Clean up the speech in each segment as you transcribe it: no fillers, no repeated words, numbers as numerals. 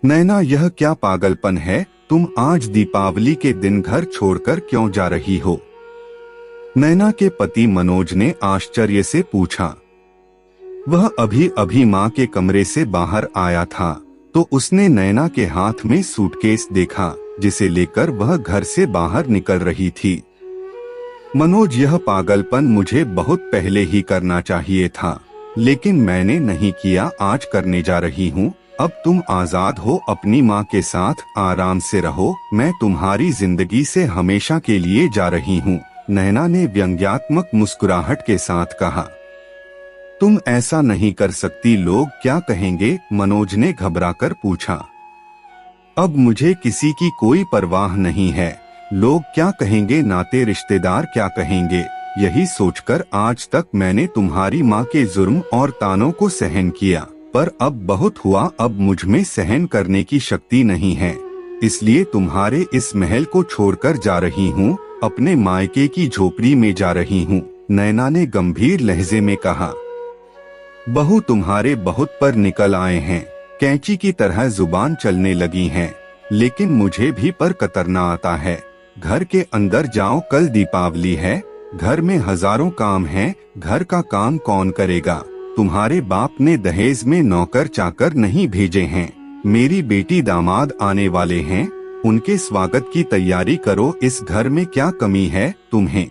नैना, यह क्या पागलपन है? तुम आज दीपावली के दिन घर छोड़कर क्यों जा रही हो? नैना के पति मनोज ने आश्चर्य से पूछा। वह अभी अभी मां के कमरे से बाहर आया था तो उसने नैना के हाथ में सूटकेस देखा जिसे लेकर वह घर से बाहर निकल रही थी। मनोज, यह पागलपन मुझे बहुत पहले ही करना चाहिए था, लेकिन मैंने नहीं किया। आज करने जा रही हूँ। अब तुम आजाद हो, अपनी माँ के साथ आराम से रहो। मैं तुम्हारी जिंदगी से हमेशा के लिए जा रही हूँ, नैना ने व्यंग्यात्मक मुस्कुराहट के साथ कहा। तुम ऐसा नहीं कर सकती, लोग क्या कहेंगे? मनोज ने घबराकर पूछा। अब मुझे किसी की कोई परवाह नहीं है। लोग क्या कहेंगे, नाते रिश्तेदार क्या कहेंगे, यही सोचकर आज तक मैंने तुम्हारी माँ के जुर्म और तानों को सहन किया, पर अब बहुत हुआ। अब मुझ में सहन करने की शक्ति नहीं है, इसलिए तुम्हारे इस महल को छोड़कर जा रही हूँ। अपने मायके की झोपड़ी में जा रही हूँ, नैना ने गंभीर लहजे में कहा। बहू, तुम्हारे बहुत पर निकल आए हैं, कैंची की तरह जुबान चलने लगी हैं, लेकिन मुझे भी पर कतरना आता है। घर के अंदर जाओ, कल दीपावली है। घर में हजारों काम हैं, घर का काम कौन करेगा? तुम्हारे बाप ने दहेज में नौकर चाकर नहीं भेजे हैं। मेरी बेटी दामाद आने वाले हैं, उनके स्वागत की तैयारी करो। इस घर में क्या कमी है तुम्हें?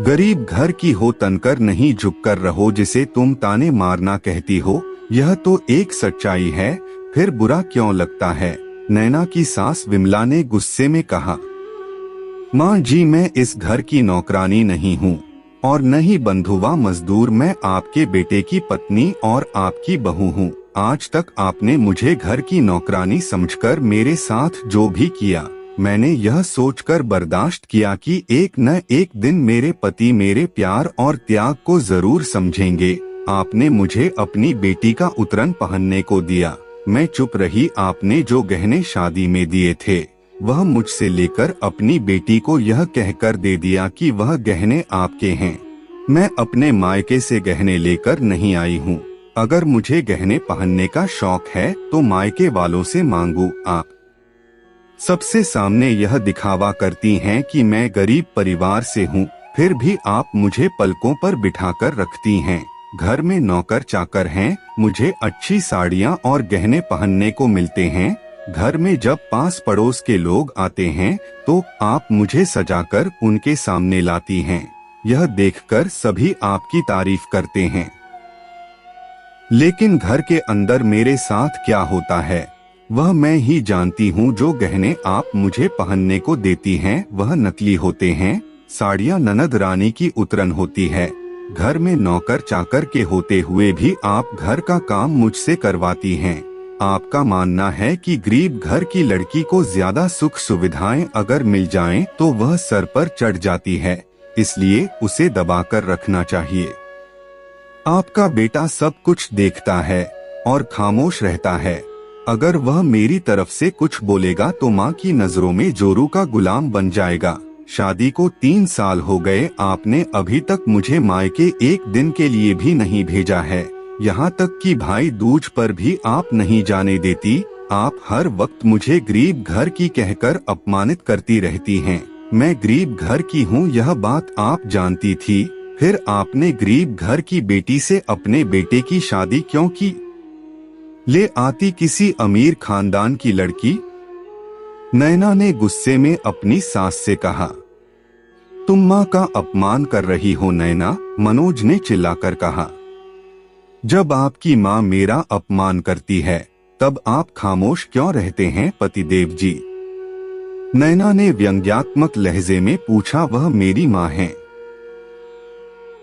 गरीब घर की हो तनकर नहीं झुककर रहो, जिसे तुम ताने मारना कहती हो। यह तो एक सच्चाई है, फिर बुरा क्यों लगता है? नैना की सास विमला ने गुस्से में कहा। माँ जी, मैं इस घर की नौकरानी नहीं हूँ और न ही बंधुआ मजदूर। मैं आपके बेटे की पत्नी और आपकी बहू हूँ। आज तक आपने मुझे घर की नौकरानी समझकर मेरे साथ जो भी किया, मैंने यह सोचकर बर्दाश्त किया कि एक न एक दिन मेरे पति मेरे प्यार और त्याग को जरूर समझेंगे। आपने मुझे अपनी बेटी का उतरन पहनने को दिया, मैं चुप रही। आपने जो गहने शादी में दिए थे, वह मुझसे लेकर अपनी बेटी को यह कहकर दे दिया कि वह गहने आपके हैं। मैं अपने मायके से गहने लेकर नहीं आई हूँ। अगर मुझे गहने पहनने का शौक है तो मायके वालों से मांगू। आप सबसे सामने यह दिखावा करती हैं कि मैं गरीब परिवार से हूँ, फिर भी आप मुझे पलकों पर बिठाकर रखती हैं। घर में नौकर चाकर हैं, मुझे अच्छी साड़ियाँ और गहने पहनने को मिलते हैं। घर में जब पास पड़ोस के लोग आते हैं तो आप मुझे सजाकर उनके सामने लाती हैं। यह देखकर सभी आपकी तारीफ करते हैं, लेकिन घर के अंदर मेरे साथ क्या होता है वह मैं ही जानती हूँ। जो गहने आप मुझे पहनने को देती हैं वह नकली होते हैं। साड़ियाँ ननद रानी की उतरन होती है। घर में नौकर चाकर के होते हुए भी आप घर का काम मुझसे करवाती हैं। आपका मानना है कि गरीब घर की लड़की को ज्यादा सुख सुविधाएं अगर मिल जाएं तो वह सर पर चढ़ जाती है, इसलिए उसे दबाकर रखना चाहिए। आपका बेटा सब कुछ देखता है और खामोश रहता है। अगर वह मेरी तरफ से कुछ बोलेगा तो माँ की नजरों में जोरू का गुलाम बन जाएगा। शादी को 3 साल हो गए, आपने अभी तक मुझे मायके एक दिन के लिए भी नहीं भेजा है। यहाँ तक कि भाई दूज पर भी आप नहीं जाने देती। आप हर वक्त मुझे गरीब घर की कहकर अपमानित करती रहती हैं। मैं गरीब घर की हूँ, यह बात आप जानती थी, फिर आपने गरीब घर की बेटी से अपने बेटे की शादी क्यों की? ले आती किसी अमीर खानदान की लड़की। नैना ने गुस्से में अपनी सास से कहा। तुम माँ का अपमान कर रही हो नैना, मनोज ने चिल्लाकर कहा। जब आपकी माँ मेरा अपमान करती है तब आप खामोश क्यों रहते हैं पतिदेव जी? नैना ने व्यंग्यात्मक लहजे में पूछा। वह मेरी माँ है,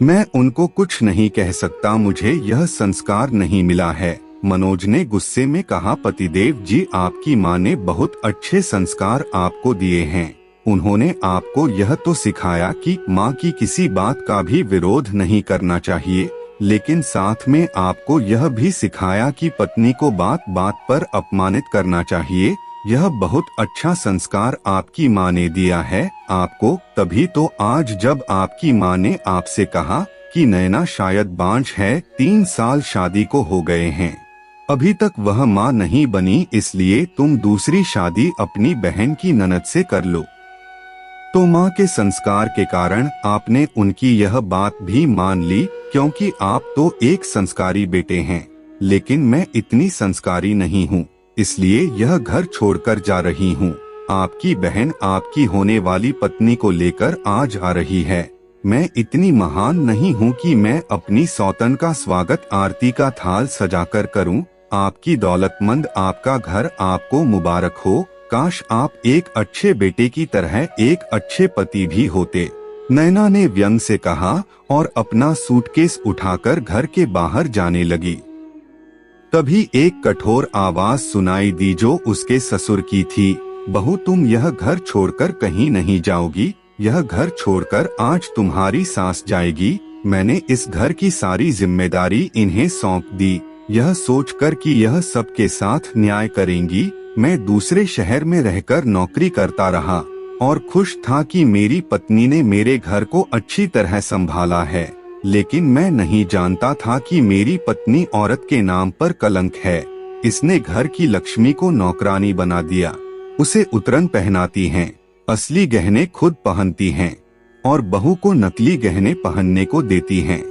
मैं उनको कुछ नहीं कह सकता, मुझे यह संस्कार नहीं मिला है, मनोज ने गुस्से में कहा। पतिदेव जी, आपकी माँ ने बहुत अच्छे संस्कार आपको दिए हैं। उन्होंने आपको यह तो सिखाया कि माँ की किसी बात का भी विरोध नहीं करना चाहिए, लेकिन साथ में आपको यह भी सिखाया कि पत्नी को बात बात पर अपमानित करना चाहिए। यह बहुत अच्छा संस्कार आपकी माँ ने दिया है आपको। तभी तो आज जब आपकी माँ ने आपसे कहा कि नैना शायद बांझ है, 3 साल शादी को हो गए हैं, अभी तक वह माँ नहीं बनी, इसलिए तुम दूसरी शादी अपनी बहन की ननद से कर लो। तो माँ के संस्कार के कारण आपने उनकी यह बात भी मान ली, क्योंकि आप तो एक संस्कारी बेटे हैं। लेकिन मैं इतनी संस्कारी नहीं हूँ, इसलिए यह घर छोड़कर जा रही हूँ। आपकी बहन आपकी होने वाली पत्नी को लेकर आज आ रही है। मैं इतनी महान नहीं हूँ कि मैं अपनी सौतन का स्वागत आरती का थाल सजाकर करूँ। आपकी दौलतमंद आपका घर आपको मुबारक हो। काश आप एक अच्छे बेटे की तरह एक अच्छे पति भी होते, नैना ने व्यंग से कहा और अपना सूटकेस उठाकर घर के बाहर जाने लगी। तभी एक कठोर आवाज सुनाई दी जो उसके ससुर की थी। बहू, तुम यह घर छोड़कर कहीं नहीं जाओगी। यह घर छोड़कर आज तुम्हारी सास जाएगी। मैंने इस घर की सारी जिम्मेदारी इन्हें सौंप दी, यह सोचकर कि यह सबके साथ न्याय करेंगी। मैं दूसरे शहर में रहकर नौकरी करता रहा और खुश था कि मेरी पत्नी ने मेरे घर को अच्छी तरह संभाला है। लेकिन मैं नहीं जानता था कि मेरी पत्नी औरत के नाम पर कलंक है। इसने घर की लक्ष्मी को नौकरानी बना दिया। उसे उतरन पहनाती हैं, असली गहने खुद पहनती हैं और बहू को नकली गहने पहनने को देती हैं।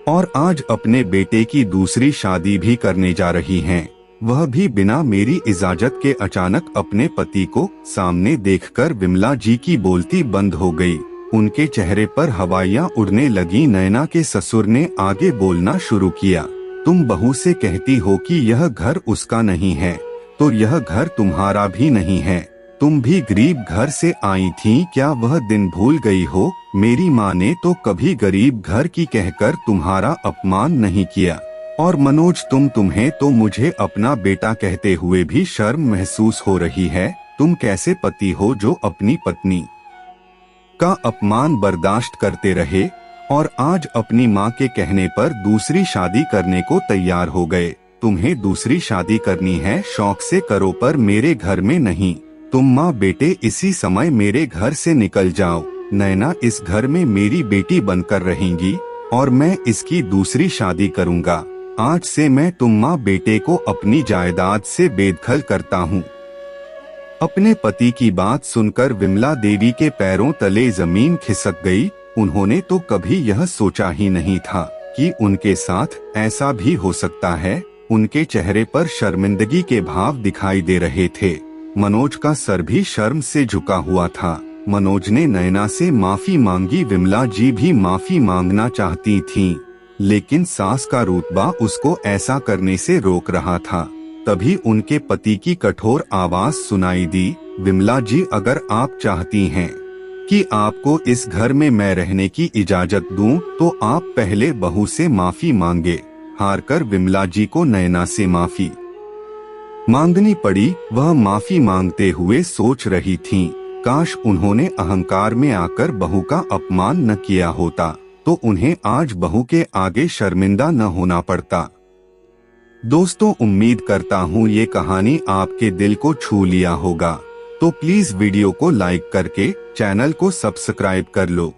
और आज अपने बेटे की दूसरी शादी भी करने जा रही हैं, वह भी बिना मेरी इजाजत के। अचानक अपने पति को सामने देखकर विमला जी की बोलती बंद हो गई। उनके चेहरे पर हवाइयाँ उड़ने लगी। नैना के ससुर ने आगे बोलना शुरू किया। तुम बहू से कहती हो कि यह घर उसका नहीं है, तो यह घर तुम्हारा भी नहीं है। तुम भी गरीब घर से आई थी, क्या वह दिन भूल गई हो? मेरी माँ ने तो कभी गरीब घर की कहकर तुम्हारा अपमान नहीं किया। और मनोज, तुम्हें तो मुझे अपना बेटा कहते हुए भी शर्म महसूस हो रही है। तुम कैसे पति हो जो अपनी पत्नी का अपमान बर्दाश्त करते रहे और आज अपनी माँ के कहने पर दूसरी शादी करने को तैयार हो गए। तुम्हें दूसरी शादी करनी है, शौक से करो, पर मेरे घर में नहीं। तुम माँ बेटे इसी समय मेरे घर से निकल जाओ। नैना इस घर में मेरी बेटी बनकर रहेंगी और मैं इसकी दूसरी शादी करूँगा। आज से मैं तुम माँ बेटे को अपनी जायदाद से बेदखल करता हूँ। अपने पति की बात सुनकर विमला देवी के पैरों तले जमीन खिसक गई। उन्होंने तो कभी यह सोचा ही नहीं था कि उनके साथ ऐसा भी हो सकता है। उनके चेहरे पर शर्मिंदगी के भाव दिखाई दे रहे थे। मनोज का सर भी शर्म से झुका हुआ था। मनोज ने नैना से माफी मांगी। विमला जी भी माफी मांगना चाहती थीं, लेकिन सास का रुतबा उसको ऐसा करने से रोक रहा था। तभी उनके पति की कठोर आवाज सुनाई दी, विमला जी, अगर आप चाहती हैं कि आपको इस घर में मैं रहने की इजाजत दूं, तो आप पहले बहू से माफी मांगे। हारकर विमला जी को नैना से माफी मांगनी पड़ी। वह माफी मांगते हुए सोच रही थीं, काश उन्होंने अहंकार में आकर बहू का अपमान न किया होता, तो उन्हें आज बहू के आगे शर्मिंदा न होना पड़ता। दोस्तों, उम्मीद करता हूँ ये कहानी आपके दिल को छू लिया होगा। तो प्लीज वीडियो को लाइक करके चैनल को सब्सक्राइब कर लो।